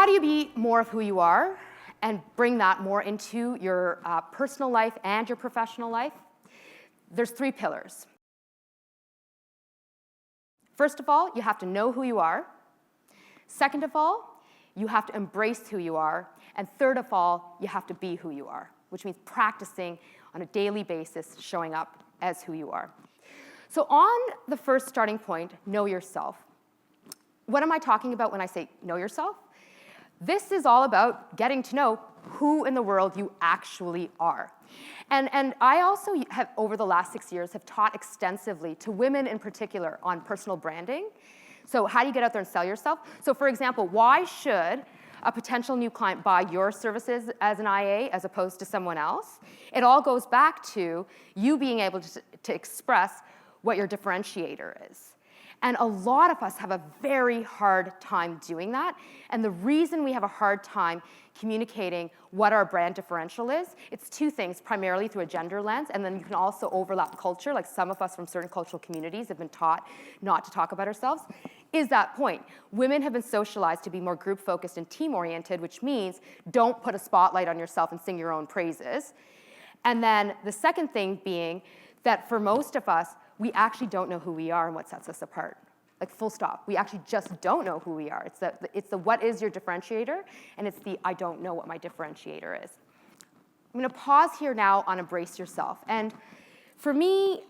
do you be more of who you are and bring that more into your personal life and your professional life? There's 3 pillars. First of all, you have to know who you are. Second of all, you have to embrace who you are. And third of all, you have to be who you are, which means practicing on a daily basis, showing up as who you are. So on the first starting point, know yourself. What am I talking about when I say know yourself? This is all about getting to know who in the world you actually are. And I also have, over the last 6 years, have taught extensively to women in particular on personal branding. So how do you get out there and sell yourself? So for example, why should a potential new client buy your services as an IA as opposed to someone else? It all goes back to you being able to express what your differentiator is. And a lot of us have a very hard time doing that. And the reason we have a hard time communicating what our brand differential is, it's 2 things, primarily through a gender lens, and then you can also overlap culture, like some of us from certain cultural communities have been taught not to talk about ourselves, is that point. Women have been socialized to be more group-focused and team-oriented, which means don't put a spotlight on yourself and sing your own praises. And then the second thing being that for most of us, we actually don't know who we are and what sets us apart. Like full stop. We actually just don't know who we are. It's the what is your differentiator, and it's the I don't know what my differentiator is. I'm gonna pause here now on embrace yourself. And for me,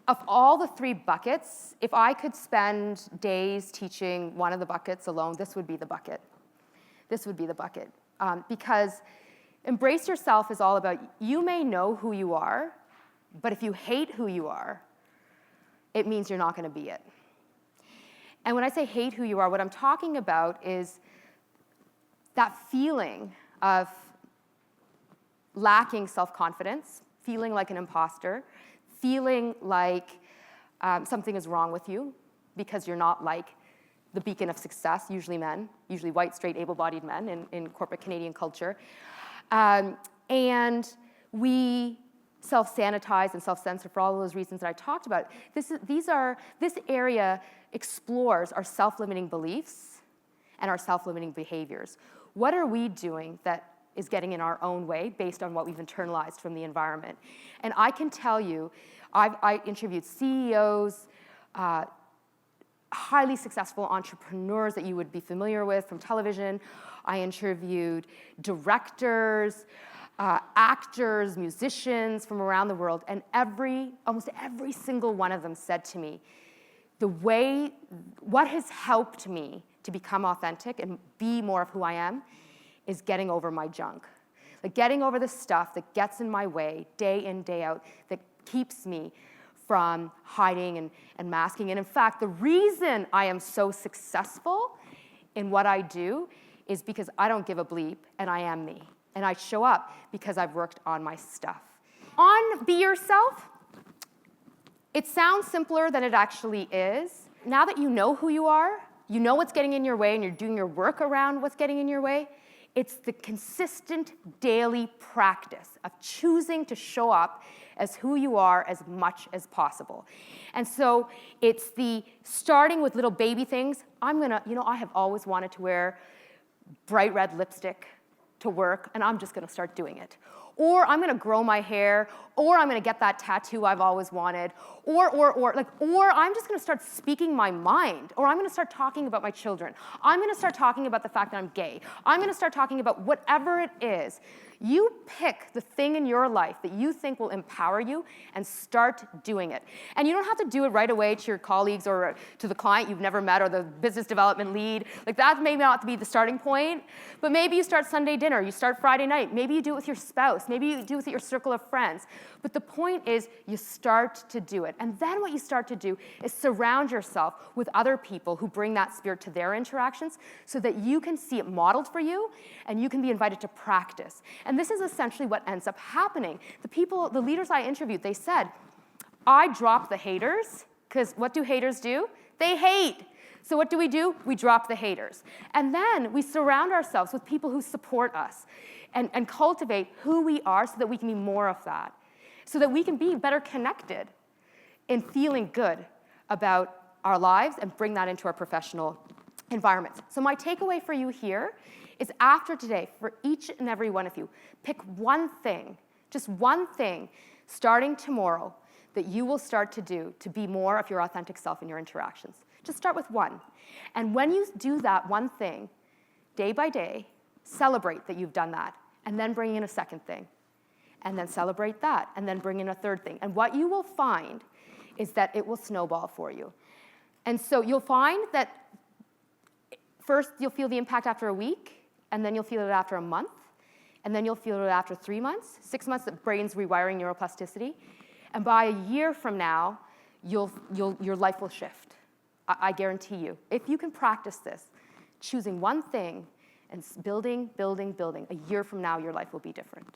of all the 3 buckets, if I could spend days teaching one of the buckets alone, this would be the bucket. This would be the bucket. Because embrace yourself is all about, you may know who you are, but if you hate who you are, it means you're not going to be it. And when I say hate who you are, what I'm talking about is that feeling of lacking self-confidence, feeling like an imposter, feeling like something is wrong with you because you're not like the beacon of success, usually men, usually white, straight, able-bodied men in corporate Canadian culture. And we self-sanitize and self-censor for all of those reasons that I talked about. This area explores our self-limiting beliefs and our self-limiting behaviors. What are we doing that is getting in our own way based on what we've internalized from the environment? And I can tell you, I interviewed CEOs, highly successful entrepreneurs that you would be familiar with from television. I interviewed directors, actors, musicians from around the world, and almost every single one of them said to me, what has helped me to become authentic and be more of who I am is getting over my junk. Like getting over the stuff that gets in my way day in, day out, that keeps me from hiding and masking. And in fact, the reason I am so successful in what I do is because I don't give a bleep and I am me. And I show up because I've worked on my stuff. On Be Yourself, it sounds simpler than it actually is. Now that you know who you are, you know what's getting in your way, and you're doing your work around what's getting in your way, it's the consistent daily practice of choosing to show up as who you are as much as possible. And so it's the starting with little baby things. I have always wanted to wear bright red lipstick to work, and I'm just gonna start doing it. Or I'm gonna grow my hair, or I'm gonna get that tattoo I've always wanted, or I'm just gonna start speaking my mind, or I'm gonna start talking about my children. I'm gonna start talking about the fact that I'm gay. I'm gonna start talking about whatever it is. You pick the thing in your life that you think will empower you and start doing it. And you don't have to do it right away to your colleagues or to the client you've never met or the business development lead. Like that may not be the starting point, but maybe you start Sunday dinner, you start Friday night, maybe you do it with your spouse, maybe you do it with your circle of friends. But the point is you start to do it. And then what you start to do is surround yourself with other people who bring that spirit to their interactions so that you can see it modeled for you and you can be invited to practice. And this is essentially what ends up happening. The leaders I interviewed, they said, I drop the haters, because what do haters do? They hate. So what do? We drop the haters. And then we surround ourselves with people who support us and cultivate who we are so that we can be more of that, so that we can be better connected in feeling good about our lives and bring that into our professional environments. So my takeaway for you here is after today, for each and every one of you, pick one thing, just one thing, starting tomorrow, that you will start to do to be more of your authentic self in your interactions. Just start with one. And when you do that one thing, day by day, celebrate that you've done that, and then bring in a second thing, and then celebrate that, and then bring in a third thing. And what you will find is that it will snowball for you. And so you'll find that first you'll feel the impact after a week, and then you'll feel it after a month, and then you'll feel it after 3 months, 6 months, the brain's rewiring neuroplasticity. And by a year from now, your life will shift. I guarantee you. If you can practice this, choosing one thing and building, a year from now, your life will be different.